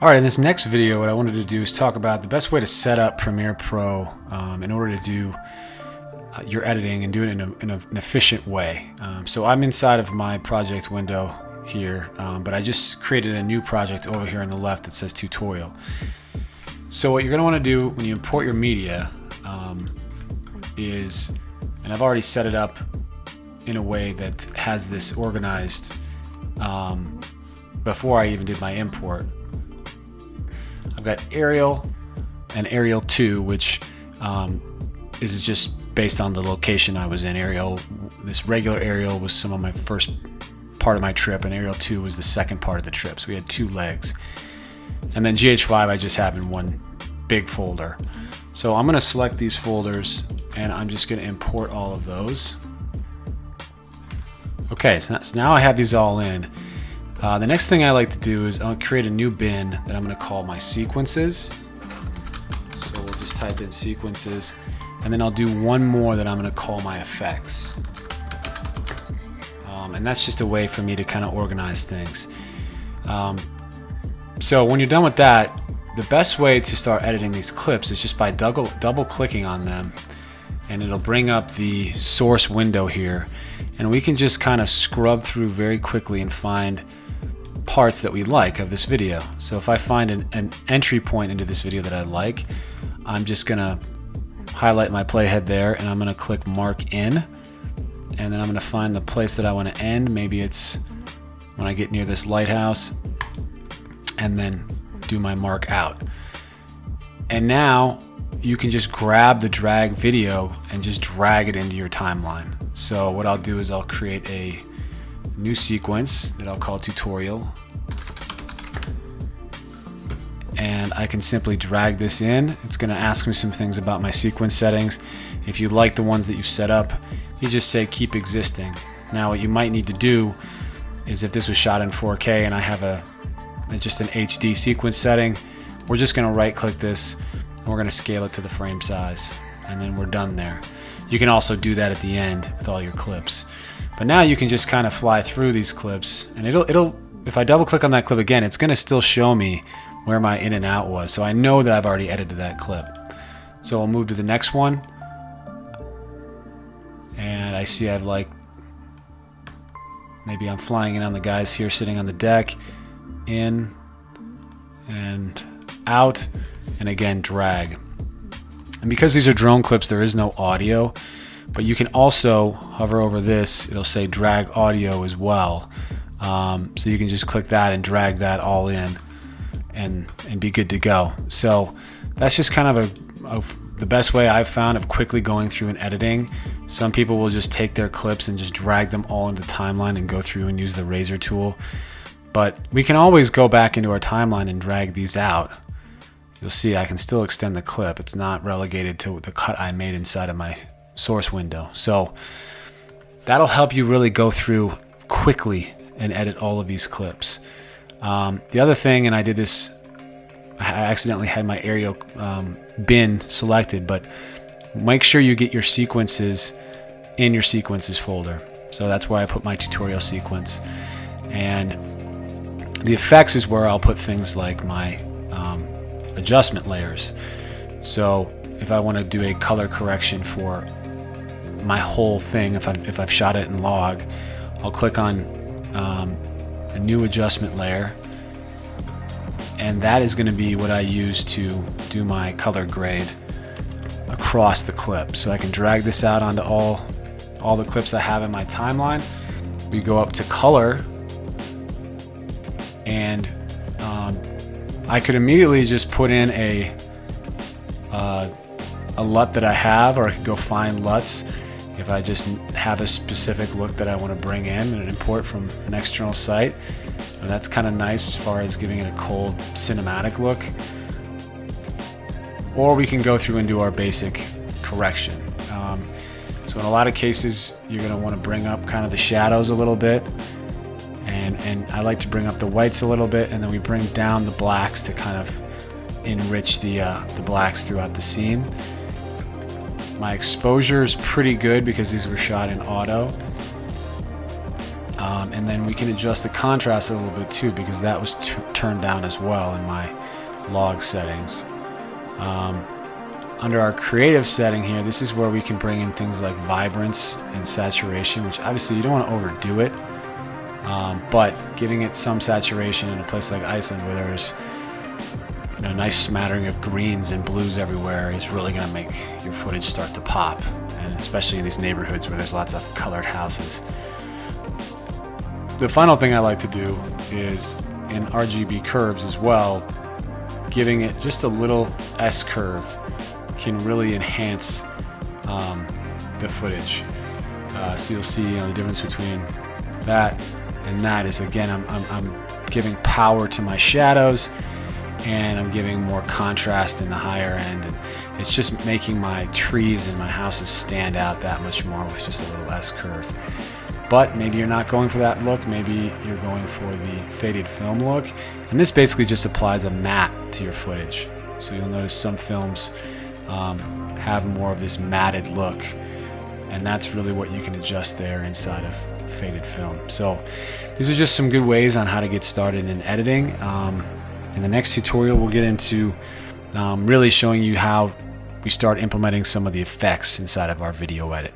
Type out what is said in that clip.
Alright, in this next video what I wanted to do is talk about the best way to set up Premiere Pro in order to do your editing and do it in an efficient way. So I'm inside of my project window here, but I just created a new project over here on the left that says tutorial. So what you're going to want to do when you import your media is, and I've already set it up in a way that has this organized before I even did my import. I've got Arial and Arial 2, which is just based on the location I was in. Arial, this regular Arial was some of my first part of my trip, and Arial 2 was the second part of the trip. So we had two legs. And then GH5 I just have in one big folder. So I'm going to select these folders and I'm just going to import all of those. Okay, so now I have these all in. The next thing I like to do is I'll create a new bin that I'm going to call my sequences. So we'll just type in sequences, and then I'll do one more that I'm going to call my effects. And that's just a way for me to kind of organize things. So when you're done with that, the best way to start editing these clips is just by double clicking on them, and it'll bring up the source window here, and we can just kind of scrub through very quickly and find parts that we like of this video. So if I find an entry point into this video that I like, I'm just gonna highlight my playhead there and I'm gonna click mark in, and then I'm gonna find the place that I want to end. Maybe it's when I get near this lighthouse, and then do my mark out. And now you can just grab the drag video and just drag it into your timeline. So what I'll do is I'll create a new sequence that I'll call tutorial, and I can simply drag this in. It's going to ask me some things about my sequence settings. If you like the ones that you've set up, you just say keep existing. Now what you might need to do is, if this was shot in 4K and I have just an HD sequence setting, we're just going to right click this and we're going to scale it to the frame size, and then we're done there. You can also do that at the end with all your clips. But now you can just kind of fly through these clips, and it'll if I double click on that clip again, it's going to still show me where my in and out was. So I know that I've already edited that clip. So I'll move to the next one, and I see I've maybe I'm flying in on the guys here sitting on the deck, in and out, and again drag. And because these are drone clips, there is no audio, but you can also hover over this, it'll say drag audio as well. So you can just click that and drag that all in and be good to go. So that's just kind of the best way I've found of quickly going through and editing. Some people will just take their clips and just drag them all into the timeline and go through and use the razor tool. But we can always go back into our timeline and drag these out. You'll see I can still extend the clip. It's not relegated to the cut I made inside of my source window. So that'll help you really go through quickly and edit all of these clips. The other thing, and I did this, I accidentally had my Arial bin selected, but make sure you get your sequences in your sequences folder. So that's where I put my tutorial sequence, and the effects is where I'll put things like my adjustment layers. So if I want to do a color correction for my whole thing, if I've shot it in log, I'll click on a new adjustment layer, and that is going to be what I use to do my color grade across the clip. So I can drag this out onto all the clips I have in my timeline. We go up to color, and I could immediately just put in a LUT that I have, or I could go find LUTs if I just have a specific look that I want to bring in and import from an external site. And that's kind of nice as far as giving it a cold cinematic look. Or we can go through and do our basic correction. So in a lot of cases you're going to want to bring up kind of the shadows a little bit, and I like to bring up the whites a little bit, and then we bring down the blacks to kind of enrich the blacks throughout the scene. My exposure is pretty good because these were shot in auto. And then we can adjust the contrast a little bit too, because that was turned down as well in my log settings. Under our creative setting here, this is where we can bring in things like vibrance and saturation, which obviously you don't want to overdo it, but giving it some saturation in a place like Iceland where there's a nice smattering of greens and blues everywhere is really going to make your footage start to pop, and especially in these neighborhoods where there's lots of colored houses. The final thing I like to do is in Rgb Curves as well, giving it just a little S-curve can really enhance the footage. So you'll see the difference between that and that is, again, I'm giving power to my shadows, and I'm giving more contrast in the higher end, and it's just making my trees and my houses stand out that much more with just a little S-curve. But maybe you're not going for that look, maybe you're going for the faded film look, and this basically just applies a matte to your footage. So you'll notice some films have more of this matted look, and that's really what you can adjust there inside of faded film. So these are just some good ways on how to get started in editing. In the next tutorial, we'll get into really showing you how we start implementing some of the effects inside of our video edit.